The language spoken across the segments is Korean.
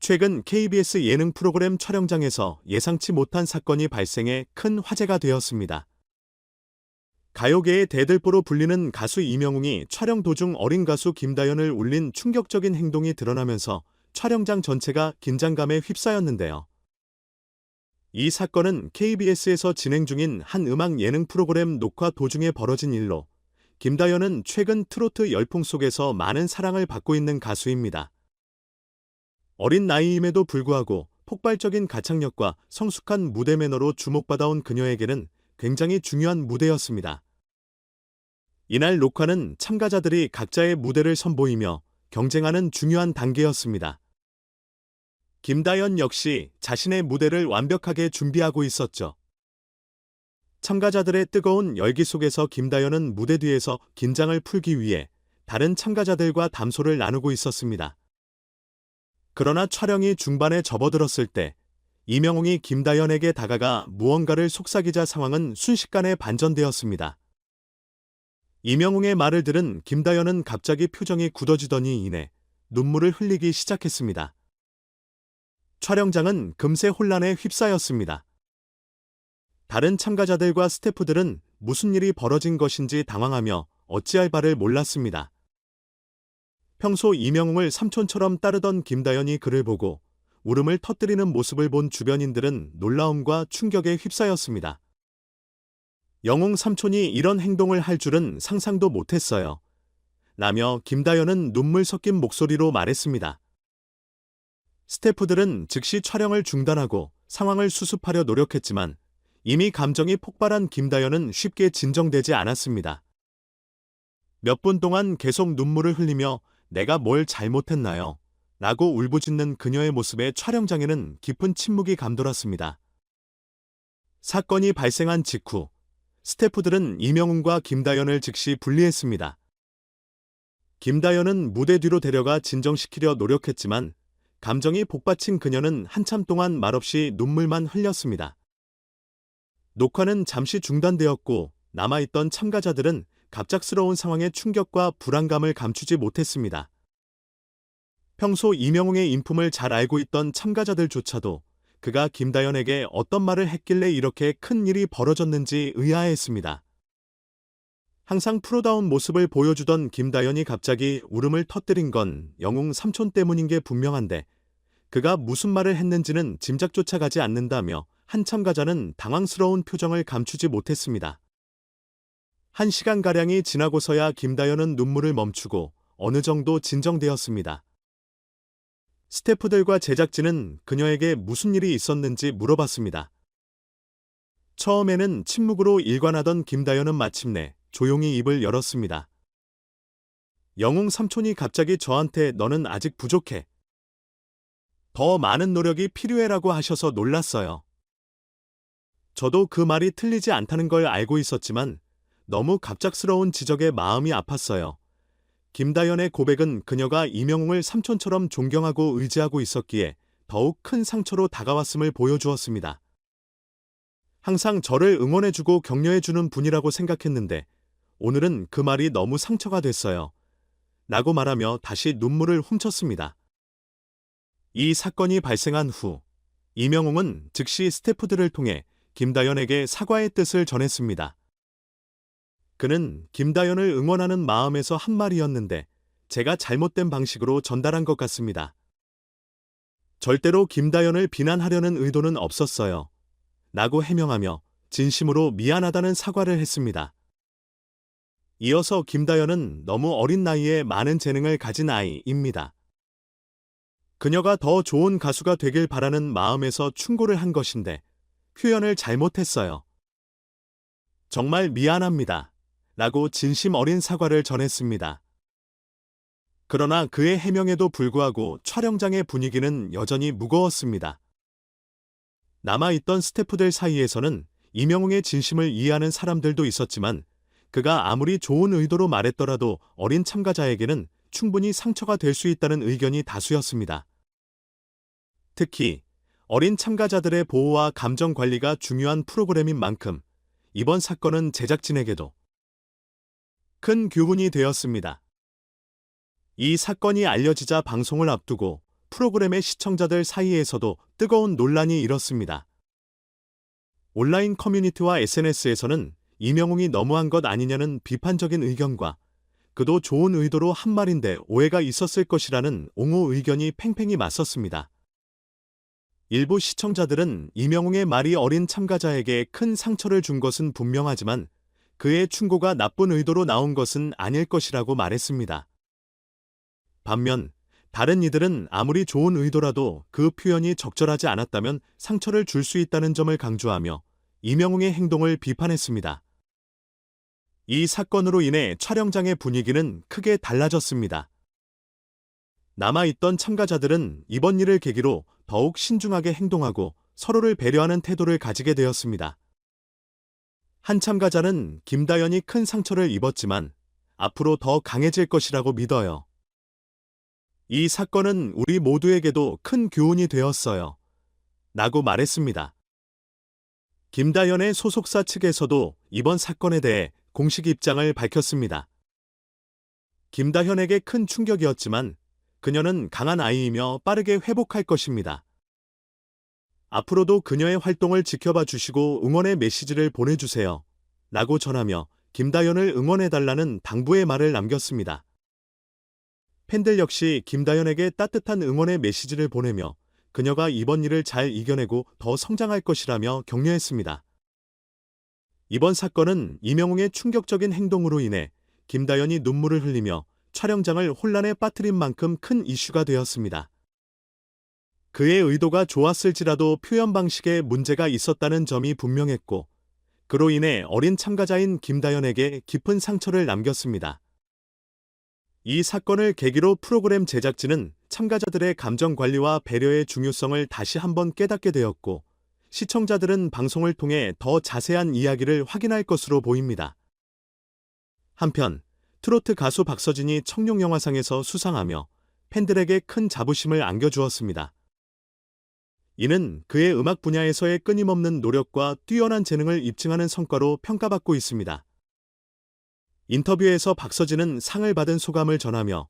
최근 KBS 예능 프로그램 촬영장에서 예상치 못한 사건이 발생해 큰 화제가 되었습니다. 가요계의 대들보로 불리는 가수 이명웅이 촬영 도중 어린 가수 김다연을 울린 충격적인 행동이 드러나면서 촬영장 전체가 긴장감에 휩싸였는데요. 이 사건은 KBS에서 진행 중인 한 음악 예능 프로그램 녹화 도중에 벌어진 일로, 김다연은 최근 트로트 열풍 속에서 많은 사랑을 받고 있는 가수입니다. 어린 나이임에도 불구하고 폭발적인 가창력과 성숙한 무대 매너로 주목받아온 그녀에게는 굉장히 중요한 무대였습니다. 이날 녹화는 참가자들이 각자의 무대를 선보이며 경쟁하는 중요한 단계였습니다. 김다연 역시 자신의 무대를 완벽하게 준비하고 있었죠. 참가자들의 뜨거운 열기 속에서 김다연은 무대 뒤에서 긴장을 풀기 위해 다른 참가자들과 담소를 나누고 있었습니다. 그러나 촬영이 중반에 접어들었을 때 이명웅이 김다연에게 다가가 무언가를 속삭이자 상황은 순식간에 반전되었습니다. 이명웅의 말을 들은 김다연은 갑자기 표정이 굳어지더니 이내 눈물을 흘리기 시작했습니다. 촬영장은 금세 혼란에 휩싸였습니다. 다른 참가자들과 스태프들은 무슨 일이 벌어진 것인지 당황하며 어찌할 바를 몰랐습니다. 평소 이명웅을 삼촌처럼 따르던 김다연이 그를 보고 울음을 터뜨리는 모습을 본 주변인들은 놀라움과 충격에 휩싸였습니다. 영웅 삼촌이 이런 행동을 할 줄은 상상도 못했어요. 라며 김다연은 눈물 섞인 목소리로 말했습니다. 스태프들은 즉시 촬영을 중단하고 상황을 수습하려 노력했지만 이미 감정이 폭발한 김다연은 쉽게 진정되지 않았습니다. 몇 분 동안 계속 눈물을 흘리며 내가 뭘 잘못했나요? 라고 울부짖는 그녀의 모습에 촬영장에는 깊은 침묵이 감돌았습니다. 사건이 발생한 직후 스태프들은 이명웅과 김다연을 즉시 분리했습니다. 김다연은 무대 뒤로 데려가 진정시키려 노력했지만 감정이 복받친 그녀는 한참 동안 말없이 눈물만 흘렸습니다. 녹화는 잠시 중단되었고 남아있던 참가자들은 갑작스러운 상황의 충격과 불안감을 감추지 못했습니다. 평소 이명웅의 인품을 잘 알고 있던 참가자들조차도 그가 김다연에게 어떤 말을 했길래 이렇게 큰 일이 벌어졌는지 의아해했습니다. 항상 프로다운 모습을 보여주던 김다연이 갑자기 울음을 터뜨린 건 영웅 삼촌 때문인 게 분명한데 그가 무슨 말을 했는지는 짐작조차 가지 않는다며 한 참가자는 당황스러운 표정을 감추지 못했습니다. 1시간가량이 지나고서야 김다연은 눈물을 멈추고 어느 정도 진정되었습니다. 스태프들과 제작진은 그녀에게 무슨 일이 있었는지 물어봤습니다. 처음에는 침묵으로 일관하던 김다연은 마침내 조용히 입을 열었습니다. 영웅 삼촌이 갑자기 저한테 너는 아직 부족해. 더 많은 노력이 필요해라고 하셔서 놀랐어요. 저도 그 말이 틀리지 않다는 걸 알고 있었지만 너무 갑작스러운 지적에 마음이 아팠어요. 김다연의 고백은 그녀가 이명웅을 삼촌처럼 존경하고 의지하고 있었기에 더욱 큰 상처로 다가왔음을 보여주었습니다. 항상 저를 응원해주고 격려해주는 분이라고 생각했는데 오늘은 그 말이 너무 상처가 됐어요. 라고 말하며 다시 눈물을 훔쳤습니다. 이 사건이 발생한 후 이명웅은 즉시 스태프들을 통해 김다연에게 사과의 뜻을 전했습니다. 그는 김다연을 응원하는 마음에서 한 말이었는데 제가 잘못된 방식으로 전달한 것 같습니다. 절대로 김다연을 비난하려는 의도는 없었어요. 라고 해명하며 진심으로 미안하다는 사과를 했습니다. 이어서 김다연은 너무 어린 나이에 많은 재능을 가진 아이입니다. 그녀가 더 좋은 가수가 되길 바라는 마음에서 충고를 한 것인데 표현을 잘못했어요. 정말 미안합니다. 라고 진심 어린 사과를 전했습니다. 그러나 그의 해명에도 불구하고 촬영장의 분위기는 여전히 무거웠습니다. 남아있던 스태프들 사이에서는 이명웅의 진심을 이해하는 사람들도 있었지만 그가 아무리 좋은 의도로 말했더라도 어린 참가자에게는 충분히 상처가 될 수 있다는 의견이 다수였습니다. 특히 어린 참가자들의 보호와 감정 관리가 중요한 프로그램인 만큼 이번 사건은 제작진에게도 큰 교훈이 되었습니다. 이 사건이 알려지자 방송을 앞두고 프로그램의 시청자들 사이에서도 뜨거운 논란이 일었습니다. 온라인 커뮤니티와 SNS에서는 이명웅이 너무한 것 아니냐는 비판적인 의견과 그도 좋은 의도로 한 말인데 오해가 있었을 것이라는 옹호 의견이 팽팽히 맞섰습니다. 일부 시청자들은 이명웅의 말이 어린 참가자에게 큰 상처를 준 것은 분명하지만 그의 충고가 나쁜 의도로 나온 것은 아닐 것이라고 말했습니다. 반면 다른 이들은 아무리 좋은 의도라도 그 표현이 적절하지 않았다면 상처를 줄 수 있다는 점을 강조하며 이명웅의 행동을 비판했습니다. 이 사건으로 인해 촬영장의 분위기는 크게 달라졌습니다. 남아있던 참가자들은 이번 일을 계기로 더욱 신중하게 행동하고 서로를 배려하는 태도를 가지게 되었습니다. 한 참가자는 김다연이 큰 상처를 입었지만 앞으로 더 강해질 것이라고 믿어요. 이 사건은 우리 모두에게도 큰 교훈이 되었어요. 라고 말했습니다. 김다연의 소속사 측에서도 이번 사건에 대해 공식 입장을 밝혔습니다. 김다현에게 큰 충격이었지만 그녀는 강한 아이이며 빠르게 회복할 것입니다. 앞으로도 그녀의 활동을 지켜봐 주시고 응원의 메시지를 보내주세요. 라고 전하며 김다연을 응원해달라는 당부의 말을 남겼습니다. 팬들 역시 김다연에게 따뜻한 응원의 메시지를 보내며 그녀가 이번 일을 잘 이겨내고 더 성장할 것이라며 격려했습니다. 이번 사건은 이명웅의 충격적인 행동으로 인해 김다연이 눈물을 흘리며 촬영장을 혼란에 빠뜨린 만큼 큰 이슈가 되었습니다. 그의 의도가 좋았을지라도 표현 방식에 문제가 있었다는 점이 분명했고, 그로 인해 어린 참가자인 김다연에게 깊은 상처를 남겼습니다. 이 사건을 계기로 프로그램 제작진은 참가자들의 감정 관리와 배려의 중요성을 다시 한번 깨닫게 되었고, 시청자들은 방송을 통해 더 자세한 이야기를 확인할 것으로 보입니다. 한편 트로트 가수 박서진이 청룡영화상에서 수상하며 팬들에게 큰 자부심을 안겨주었습니다. 이는 그의 음악 분야에서의 끊임없는 노력과 뛰어난 재능을 입증하는 성과로 평가받고 있습니다. 인터뷰에서 박서진은 상을 받은 소감을 전하며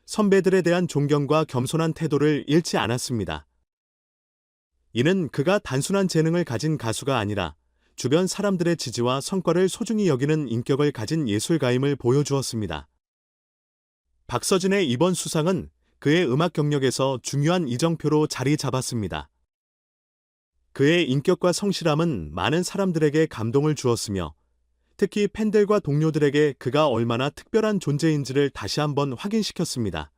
선배들에 대한 존경과 겸손한 태도를 잃지 않았습니다. 이는 그가 단순한 재능을 가진 가수가 아니라 주변 사람들의 지지와 성과를 소중히 여기는 인격을 가진 예술가임을 보여주었습니다. 박서진의 이번 수상은 그의 음악 경력에서 중요한 이정표로 자리 잡았습니다. 그의 인격과 성실함은 많은 사람들에게 감동을 주었으며 특히 팬들과 동료들에게 그가 얼마나 특별한 존재인지를 다시 한번 확인시켰습니다.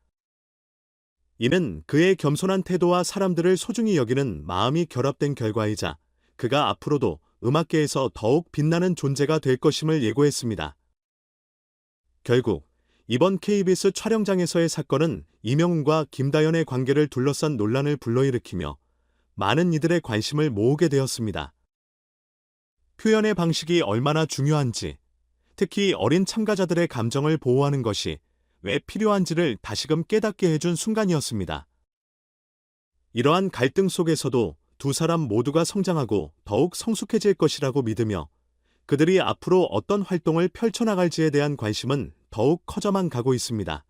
이는 그의 겸손한 태도와 사람들을 소중히 여기는 마음이 결합된 결과이자 그가 앞으로도 음악계에서 더욱 빛나는 존재가 될 것임을 예고했습니다. 결국 이번 KBS 촬영장에서의 사건은 이명웅과 김다연의 관계를 둘러싼 논란을 불러일으키며 많은 이들의 관심을 모으게 되었습니다. 표현의 방식이 얼마나 중요한지, 특히 어린 참가자들의 감정을 보호하는 것이 왜 필요한지를 다시금 깨닫게 해준 순간이었습니다. 이러한 갈등 속에서도 두 사람 모두가 성장하고 더욱 성숙해질 것이라고 믿으며 그들이 앞으로 어떤 활동을 펼쳐나갈지에 대한 관심은 더욱 커져만 가고 있습니다.